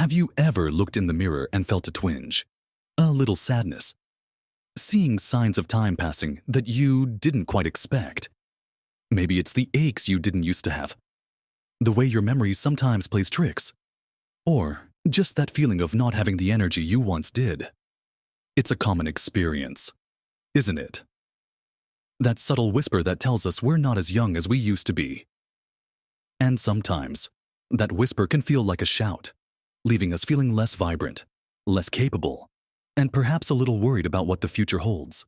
Have you ever looked in the mirror and felt a twinge? A little sadness? Seeing signs of time passing that you didn't quite expect? Maybe it's the aches you didn't used to have. The way your memory sometimes plays tricks. Or just that feeling of not having the energy you once did. It's a common experience, isn't it? That subtle whisper that tells us we're not as young as we used to be. And sometimes, that whisper can feel like a shout, leaving us feeling less vibrant, less capable, and perhaps a little worried about what the future holds.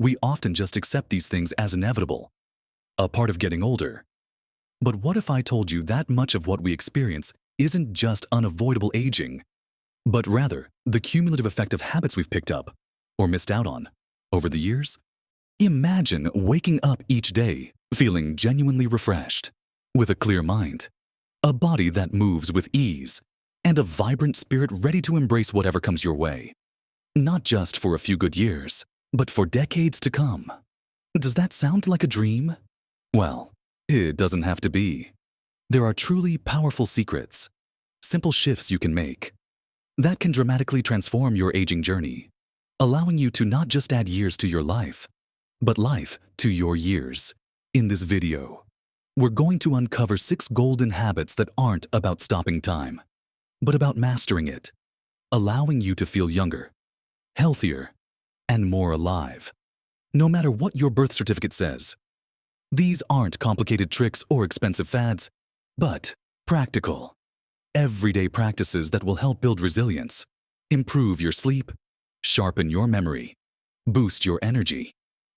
We often just accept these things as inevitable, a part of getting older. But what if I told you that much of what we experience isn't just unavoidable aging, but rather the cumulative effect of habits we've picked up or missed out on over the years? Imagine waking up each day feeling genuinely refreshed, with a clear mind, a body that moves with ease, and a vibrant spirit ready to embrace whatever comes your way. Not just for a few good years, but for decades to come. Does that sound like a dream? Well, it doesn't have to be. There are truly powerful secrets, simple shifts you can make, that can dramatically transform your aging journey, allowing you to not just add years to your life, but life to your years. In this video, we're going to uncover 6 golden habits that aren't about stopping time, but about mastering it, allowing you to feel younger, healthier, and more alive, no matter what your birth certificate says. These aren't complicated tricks or expensive fads, but practical, everyday practices that will help build resilience, improve your sleep, sharpen your memory, boost your energy,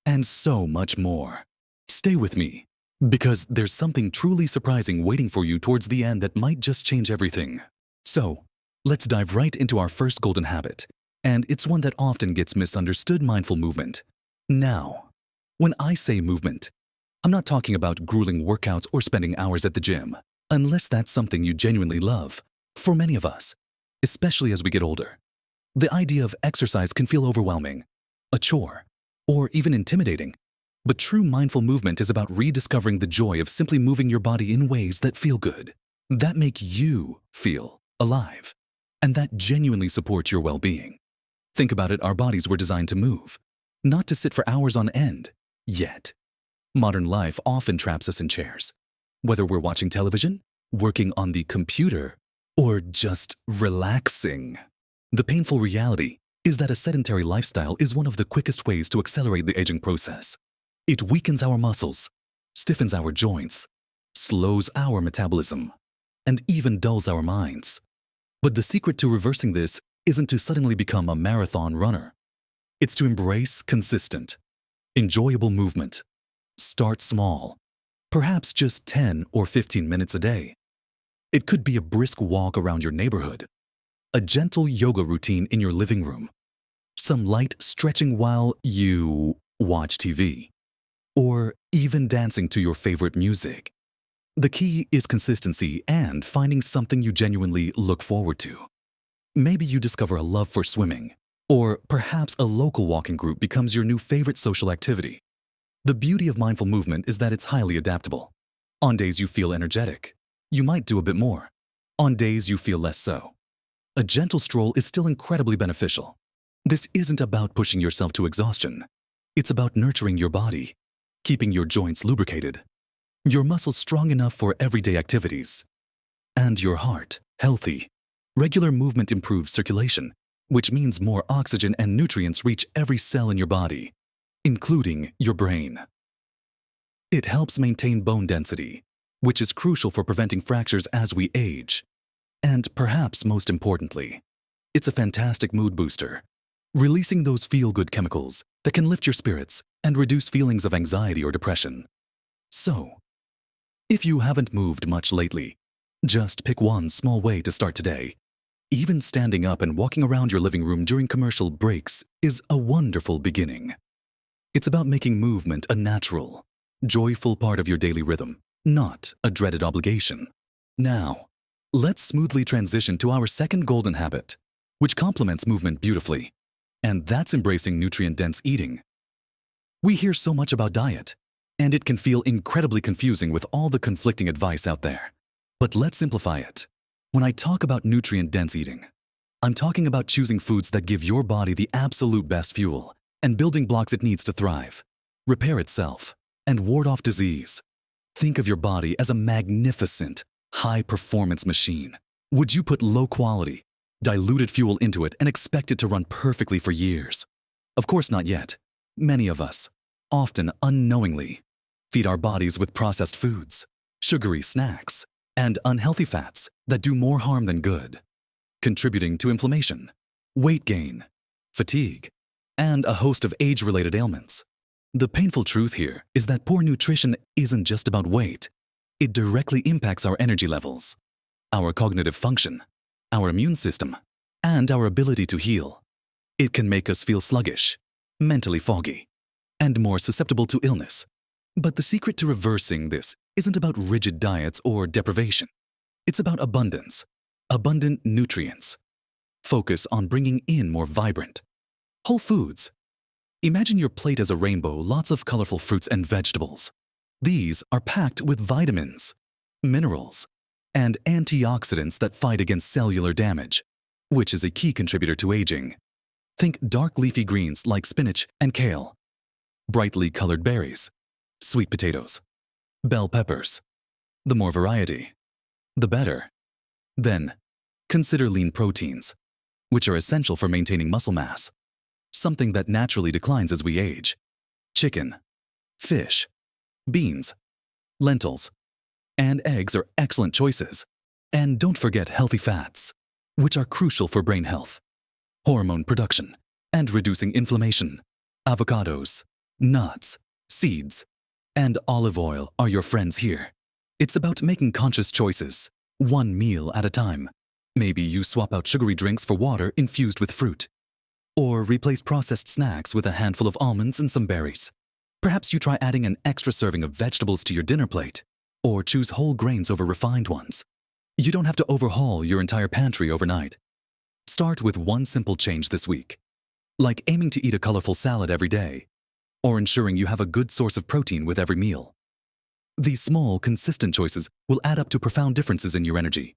and so much more. Stay with me, because there's something truly surprising waiting for you towards the end that might just change everything. So, let's dive right into our first golden habit, and it's one that often gets misunderstood: mindful movement. Now, when I say movement, I'm not talking about grueling workouts or spending hours at the gym, unless that's something you genuinely love. For many of us, especially as we get older, the idea of exercise can feel overwhelming, a chore, or even intimidating. But true mindful movement is about rediscovering the joy of simply moving your body in ways that feel good, that make you feel alive, and that genuinely support your well-being. Think about it, our bodies were designed to move, not to sit for hours on end. Yet, modern life often traps us in chairs. Whether we're watching television, working on the computer, or just relaxing. The painful reality is that a sedentary lifestyle is one of the quickest ways to accelerate the aging process. It weakens our muscles, stiffens our joints, slows our metabolism, and even dulls our minds. But the secret to reversing this isn't to suddenly become a marathon runner. It's to embrace consistent, enjoyable movement. Start small, perhaps just 10 or 15 minutes a day. It could be a brisk walk around your neighborhood, a gentle yoga routine in your living room, some light stretching while you watch TV, or even dancing to your favorite music. The key is consistency and finding something you genuinely look forward to. Maybe you discover a love for swimming, or perhaps a local walking group becomes your new favorite social activity. The beauty of mindful movement is that it's highly adaptable. On days you feel energetic, you might do a bit more. On days you feel less so, a gentle stroll is still incredibly beneficial. This isn't about pushing yourself to exhaustion. It's about nurturing your body, keeping your joints lubricated, your muscles strong enough for everyday activities, and your heart healthy. Regular movement improves circulation, which means more oxygen and nutrients reach every cell in your body, including your brain. It helps maintain bone density, which is crucial for preventing fractures as we age. And perhaps most importantly, it's a fantastic mood booster, releasing those feel-good chemicals that can lift your spirits and reduce feelings of anxiety or depression. So, if you haven't moved much lately, just pick one small way to start today. Even standing up and walking around your living room during commercial breaks is a wonderful beginning. It's about making movement a natural, joyful part of your daily rhythm, not a dreaded obligation. Now, let's smoothly transition to our second golden habit, which complements movement beautifully, and that's embracing nutrient-dense eating. We hear so much about diet, and it can feel incredibly confusing with all the conflicting advice out there. But let's simplify it. When I talk about nutrient-dense eating, I'm talking about choosing foods that give your body the absolute best fuel and building blocks it needs to thrive, repair itself, and ward off disease. Think of your body as a magnificent, high-performance machine. Would you put low-quality, diluted fuel into it and expect it to run perfectly for years? Of course not yet. Many of us, often unknowingly, feed our bodies with processed foods, sugary snacks, and unhealthy fats that do more harm than good, contributing to inflammation, weight gain, fatigue, and a host of age-related ailments. The painful truth here is that poor nutrition isn't just about weight. It directly impacts our energy levels, our cognitive function, our immune system, and our ability to heal. It can make us feel sluggish, mentally foggy, and more susceptible to illness. But the secret to reversing this isn't about rigid diets or deprivation. It's about abundance, abundant nutrients. Focus on bringing in more vibrant, whole foods. Imagine your plate as a rainbow, lots of colorful fruits and vegetables. These are packed with vitamins, minerals, and antioxidants that fight against cellular damage, which is a key contributor to aging. Think dark leafy greens like spinach and kale, brightly colored berries, sweet potatoes, bell peppers. The more variety, the better. Then, consider lean proteins, which are essential for maintaining muscle mass, something that naturally declines as we age. Chicken, fish, beans, lentils, and eggs are excellent choices. And don't forget healthy fats, which are crucial for brain health, hormone production, and reducing inflammation. Avocados, nuts, seeds, and olive oil are your friends here. It's about making conscious choices, one meal at a time. Maybe you swap out sugary drinks for water infused with fruit, or replace processed snacks with a handful of almonds and some berries. Perhaps you try adding an extra serving of vegetables to your dinner plate, or choose whole grains over refined ones. You don't have to overhaul your entire pantry overnight. Start with one simple change this week, like aiming to eat a colorful salad every day, or ensuring you have a good source of protein with every meal. These small, consistent choices will add up to profound differences in your energy,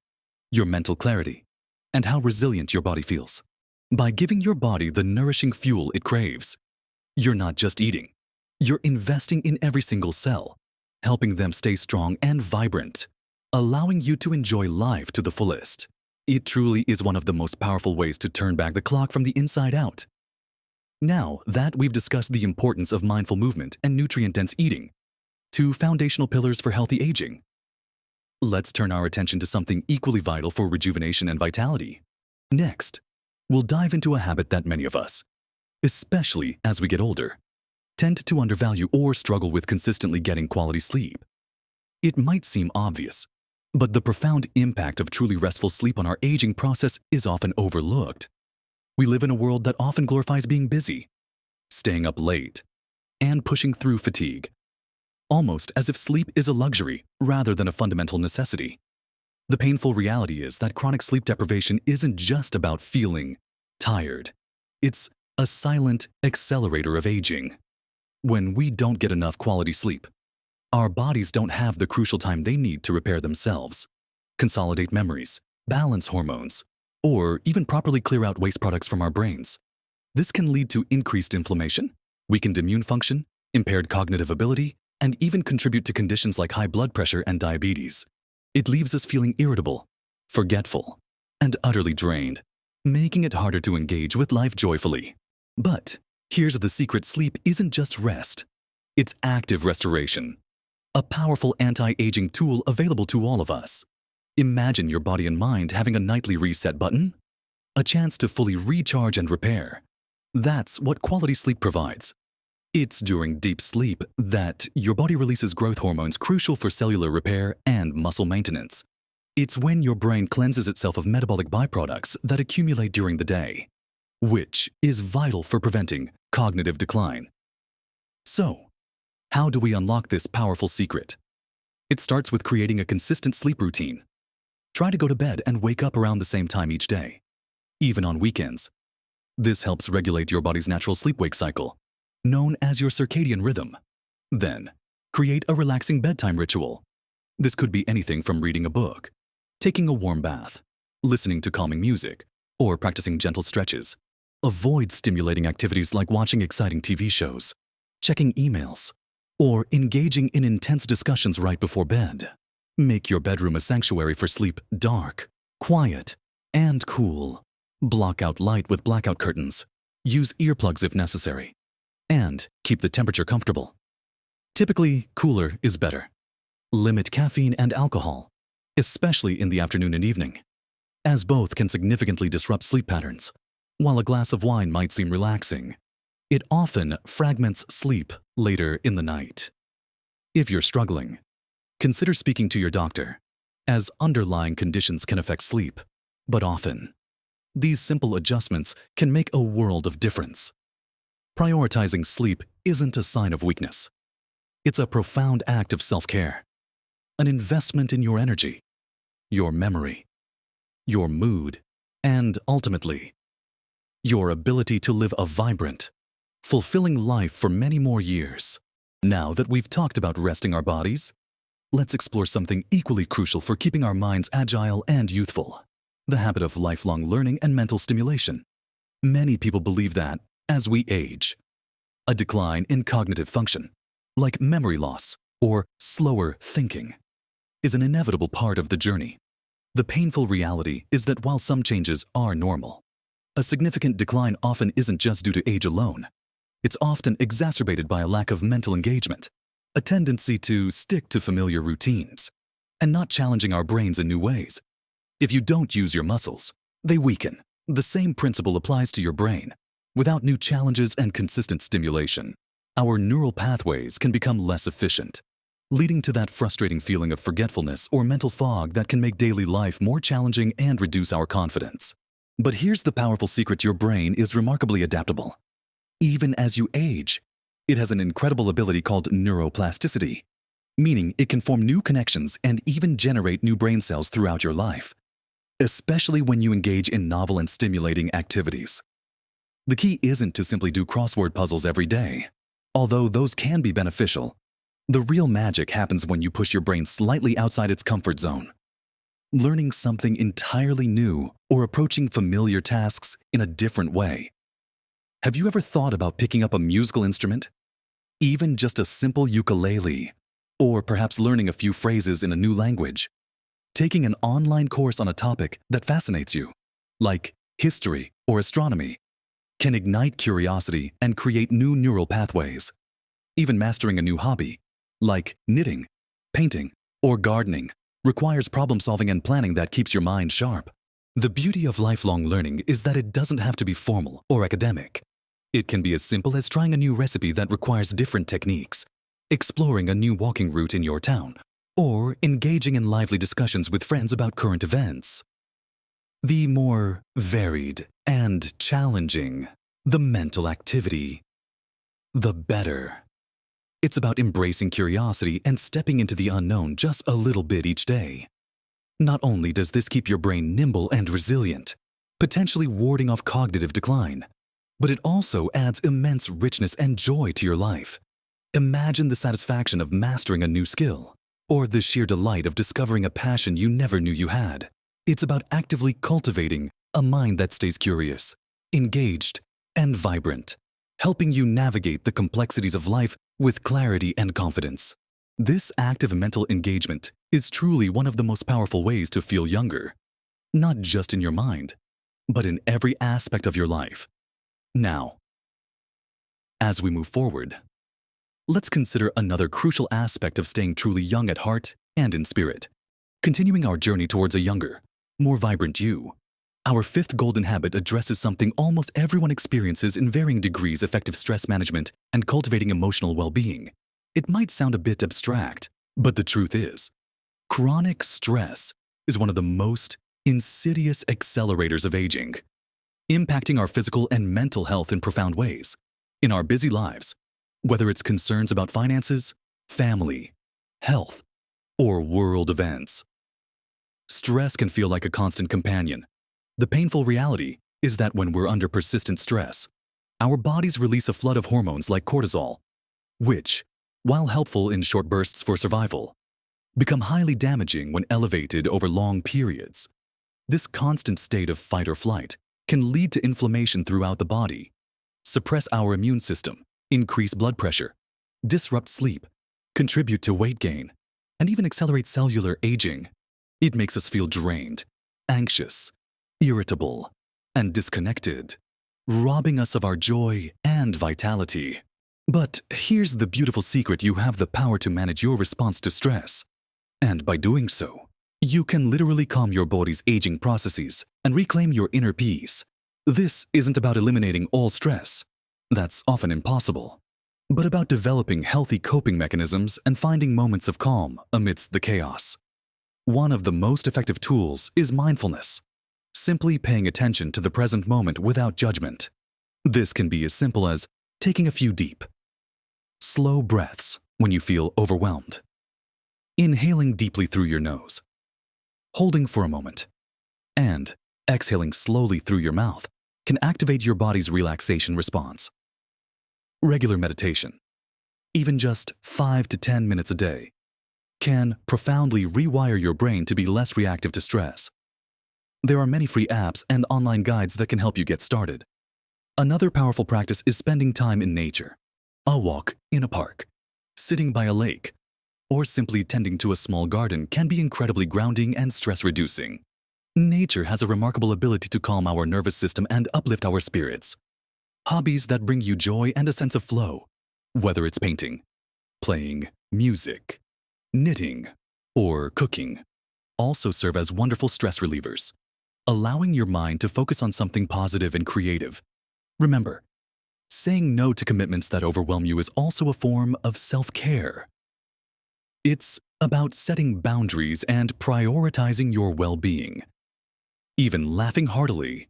your mental clarity, and how resilient your body feels. By giving your body the nourishing fuel it craves, you're not just eating, you're investing in every single cell, helping them stay strong and vibrant, allowing you to enjoy life to the fullest. It truly is one of the most powerful ways to turn back the clock from the inside out. Now that we've discussed the importance of mindful movement and nutrient-dense eating, two foundational pillars for healthy aging, let's turn our attention to something equally vital for rejuvenation and vitality. Next, we'll dive into a habit that many of us, especially as we get older, tend to undervalue or struggle with consistently getting quality sleep. It might seem obvious, but the profound impact of truly restful sleep on our aging process is often overlooked. We live in a world that often glorifies being busy, staying up late, and pushing through fatigue, almost as if sleep is a luxury rather than a fundamental necessity. The painful reality is that chronic sleep deprivation isn't just about feeling tired. It's a silent accelerator of aging. When we don't get enough quality sleep, our bodies don't have the crucial time they need to repair themselves, consolidate memories, balance hormones, or even properly clear out waste products from our brains. This can lead to increased inflammation, weakened immune function, impaired cognitive ability, and even contribute to conditions like high blood pressure and diabetes. It leaves us feeling irritable, forgetful, and utterly drained, making it harder to engage with life joyfully. But here's the secret: sleep isn't just rest. It's active restoration, a powerful anti-aging tool available to all of us. Imagine your body and mind having a nightly reset button, a chance to fully recharge and repair. That's what quality sleep provides. It's during deep sleep that your body releases growth hormones crucial for cellular repair and muscle maintenance. It's when your brain cleanses itself of metabolic byproducts that accumulate during the day, which is vital for preventing cognitive decline. So, how do we unlock this powerful secret? It starts with creating a consistent sleep routine. Try to go to bed and wake up around the same time each day, even on weekends. This helps regulate your body's natural sleep-wake cycle, known as your circadian rhythm. Then, create a relaxing bedtime ritual. This could be anything from reading a book, taking a warm bath, listening to calming music, or practicing gentle stretches. Avoid stimulating activities like watching exciting TV shows, checking emails, or engaging in intense discussions right before bed. Make your bedroom a sanctuary for sleep dark, quiet, and cool. Block out light with blackout curtains. Use earplugs if necessary. And keep the temperature comfortable. Typically, cooler is better. Limit caffeine and alcohol, especially in the afternoon and evening, as both can significantly disrupt sleep patterns. While a glass of wine might seem relaxing, it often fragments sleep later in the night. If you're struggling, consider speaking to your doctor, as underlying conditions can affect sleep, but often, these simple adjustments can make a world of difference. Prioritizing sleep isn't a sign of weakness. It's a profound act of self-care, an investment in your energy, your memory, your mood, and ultimately, your ability to live a vibrant, fulfilling life for many more years. Now that we've talked about resting our bodies, let's explore something equally crucial for keeping our minds agile and youthful: the habit of lifelong learning and mental stimulation. Many people believe that, as we age, a decline in cognitive function, like memory loss or slower thinking, is an inevitable part of the journey. The painful reality is that while some changes are normal, a significant decline often isn't just due to age alone. It's often exacerbated by a lack of mental engagement, a tendency to stick to familiar routines, and not challenging our brains in new ways. If you don't use your muscles, they weaken. The same principle applies to your brain. Without new challenges and consistent stimulation, our neural pathways can become less efficient, leading to that frustrating feeling of forgetfulness or mental fog that can make daily life more challenging and reduce our confidence. But here's the powerful secret: your brain is remarkably adaptable. Even as you age, it has an incredible ability called neuroplasticity, meaning it can form new connections and even generate new brain cells throughout your life, especially when you engage in novel and stimulating activities. The key isn't to simply do crossword puzzles every day. Although those can be beneficial, the real magic happens when you push your brain slightly outside its comfort zone. Learning something entirely new or approaching familiar tasks in a different way. Have you ever thought about picking up a musical instrument? Even just a simple ukulele, or perhaps learning a few phrases in a new language. Taking an online course on a topic that fascinates you, like history or astronomy, can ignite curiosity and create new neural pathways. Even mastering a new hobby, like knitting, painting, or gardening, requires problem-solving and planning that keeps your mind sharp. The beauty of lifelong learning is that it doesn't have to be formal or academic. It can be as simple as trying a new recipe that requires different techniques, exploring a new walking route in your town, or engaging in lively discussions with friends about current events. The more varied and challenging the mental activity, the better. It's about embracing curiosity and stepping into the unknown just a little bit each day. Not only does this keep your brain nimble and resilient, potentially warding off cognitive decline, but it also adds immense richness and joy to your life. Imagine the satisfaction of mastering a new skill, or the sheer delight of discovering a passion you never knew you had. It's about actively cultivating a mind that stays curious, engaged, and vibrant, helping you navigate the complexities of life with clarity and confidence. This active mental engagement is truly one of the most powerful ways to feel younger, not just in your mind, but in every aspect of your life. Now, as we move forward, let's consider another crucial aspect of staying truly young at heart and in spirit, continuing our journey towards a younger, more vibrant you. Our fifth golden habit addresses something almost everyone experiences in varying degrees: effective stress management and cultivating emotional well-being. It might sound a bit abstract, but the truth is, chronic stress is one of the most insidious accelerators of aging, impacting our physical and mental health in profound ways. In our busy lives, whether it's concerns about finances, family, health, or world events, stress can feel like a constant companion. The painful reality is that when we're under persistent stress, our bodies release a flood of hormones like cortisol, which, while helpful in short bursts for survival, become highly damaging when elevated over long periods. This constant state of fight or flight can lead to inflammation throughout the body, suppress our immune system, increase blood pressure, disrupt sleep, contribute to weight gain, and even accelerate cellular aging. It makes us feel drained, anxious, irritable, and disconnected, robbing us of our joy and vitality. But here's the beautiful secret: you have the power to manage your response to stress. And by doing so, you can literally calm your body's aging processes and reclaim your inner peace. This isn't about eliminating all stress. That's often impossible. But about developing healthy coping mechanisms and finding moments of calm amidst the chaos. One of the most effective tools is mindfulness, simply paying attention to the present moment without judgment. This can be as simple as taking a few deep, slow breaths when you feel overwhelmed, inhaling deeply through your nose, holding for a moment, and exhaling slowly through your mouth can activate your body's relaxation response. Regular meditation, even just 5 to 10 minutes a day, can profoundly rewire your brain to be less reactive to stress. There are many free apps and online guides that can help you get started. Another powerful practice is spending time in nature. A walk in a park, sitting by a lake, or simply tending to a small garden can be incredibly grounding and stress-reducing. Nature has a remarkable ability to calm our nervous system and uplift our spirits. Hobbies that bring you joy and a sense of flow, whether it's painting, playing music, knitting, or cooking, also serve as wonderful stress relievers, allowing your mind to focus on something positive and creative. Remember, saying no to commitments that overwhelm you is also a form of self-care. It's about setting boundaries and prioritizing your well-being. Even laughing heartily,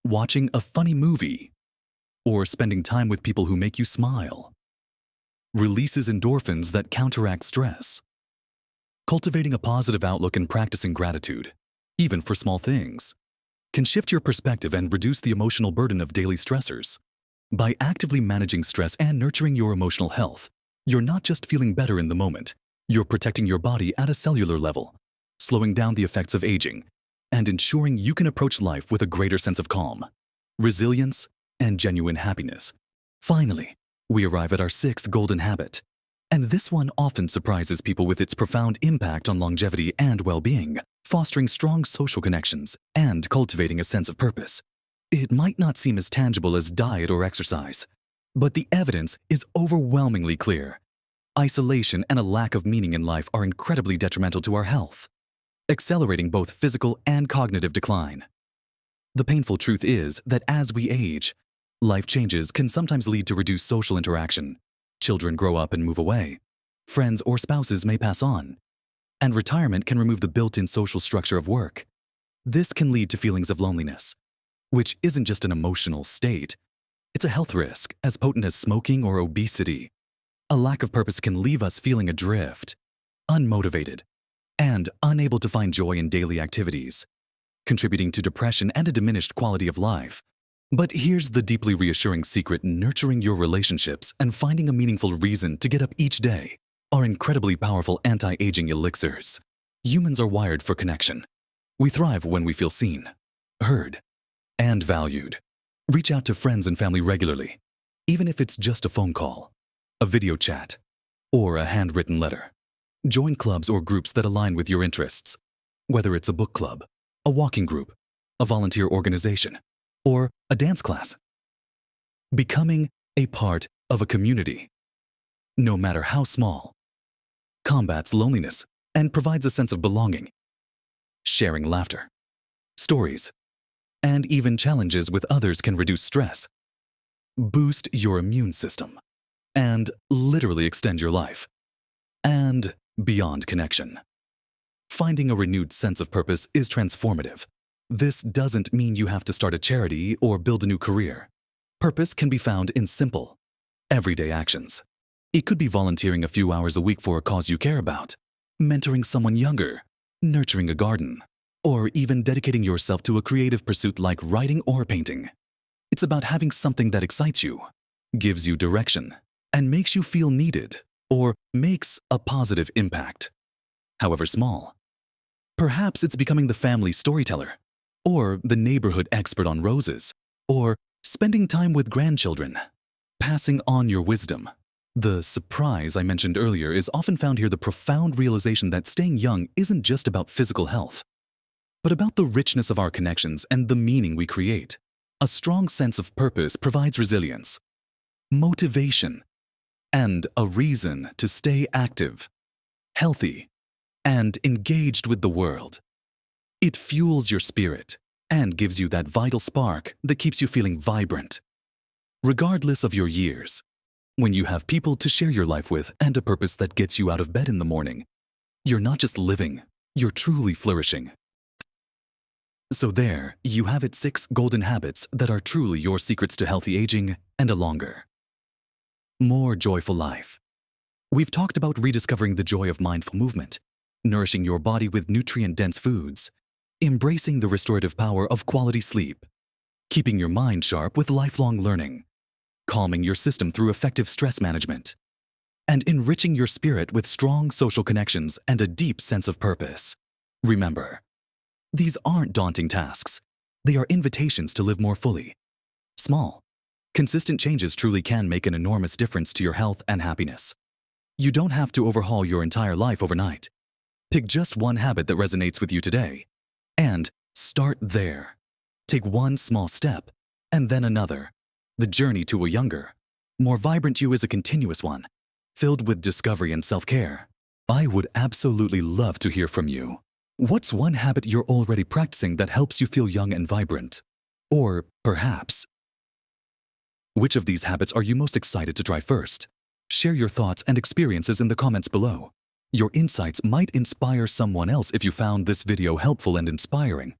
watching a funny movie, or spending time with people who make you smile releases endorphins that counteract stress. Cultivating a positive outlook and practicing gratitude, even for small things, can shift your perspective and reduce the emotional burden of daily stressors. By actively managing stress and nurturing your emotional health, you're not just feeling better in the moment, you're protecting your body at a cellular level, slowing down the effects of aging, and ensuring you can approach life with a greater sense of calm, resilience, and genuine happiness. Finally, we arrive at our sixth golden habit, and this one often surprises people with its profound impact on longevity and well-being, fostering strong social connections and cultivating a sense of purpose. It might not seem as tangible as diet or exercise, but the evidence is overwhelmingly clear. Isolation and a lack of meaning in life are incredibly detrimental to our health, accelerating both physical and cognitive decline. The painful truth is that as we age, life changes can sometimes lead to reduced social interaction. Children grow up and move away. Friends or spouses may pass on. And retirement can remove the built-in social structure of work. This can lead to feelings of loneliness, which isn't just an emotional state. It's a health risk as potent as smoking or obesity. A lack of purpose can leave us feeling adrift, unmotivated, and unable to find joy in daily activities, contributing to depression and a diminished quality of life. But here's the deeply reassuring secret: nurturing your relationships and finding a meaningful reason to get up each day are incredibly powerful anti-aging elixirs. Humans are wired for connection. We thrive when we feel seen, heard, and valued. Reach out to friends and family regularly, even if it's just a phone call, a video chat, or a handwritten letter. Join clubs or groups that align with your interests, whether it's a book club, a walking group, a volunteer organization, or a dance class. Becoming a part of a community, no matter how small, combats loneliness and provides a sense of belonging. Sharing laughter, stories, and even challenges with others can reduce stress, boost your immune system, and literally extend your life. And beyond connection, finding a renewed sense of purpose is transformative. This doesn't mean you have to start a charity or build a new career. Purpose can be found in simple, everyday actions. It could be volunteering a few hours a week for a cause you care about, mentoring someone younger, nurturing a garden, or even dedicating yourself to a creative pursuit like writing or painting. It's about having something that excites you, gives you direction, and makes you feel needed, or makes a positive impact. However small, Perhaps it's becoming the family storyteller, or the neighborhood expert on roses, or spending time with grandchildren, passing on your wisdom. The surprise I mentioned earlier is often found here, the profound realization that staying young isn't just about physical health, but about the richness of our connections and the meaning we create. A strong sense of purpose provides resilience, motivation, and a reason to stay active, healthy, and engaged with the world. It fuels your spirit and gives you that vital spark that keeps you feeling vibrant. Regardless of your years, when you have people to share your life with and a purpose that gets you out of bed in the morning, you're not just living, you're truly flourishing. So there, you have it, 6 golden habits that are truly your secrets to healthy aging and a longer, more joyful life. We've talked about rediscovering the joy of mindful movement, nourishing your body with nutrient-dense foods, embracing the restorative power of quality sleep, keeping your mind sharp with lifelong learning, calming your system through effective stress management, and enriching your spirit with strong social connections and a deep sense of purpose. Remember, these aren't daunting tasks. They are invitations to live more fully. Small, consistent changes truly can make an enormous difference to your health and happiness. You don't have to overhaul your entire life overnight. Pick just one habit that resonates with you today, and start there. Take one small step, and then another. The journey to a younger, more vibrant you is a continuous one, filled with discovery and self-care. I would absolutely love to hear from you. What's one habit you're already practicing that helps you feel young and vibrant? Or perhaps, which of these habits are you most excited to try first? Share your thoughts and experiences in the comments below. Your insights might inspire someone else if you found this video helpful and inspiring.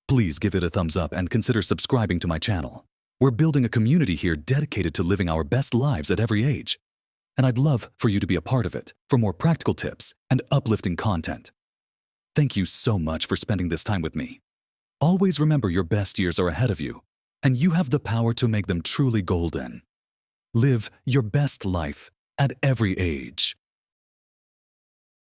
Please give it a thumbs up and consider subscribing to my channel. We're building a community here dedicated to living our best lives at every age. And I'd love for you to be a part of it for more practical tips and uplifting content. Thank you so much for spending this time with me. Always remember, your best years are ahead of you, and you have the power to make them truly golden. Live your best life at every age.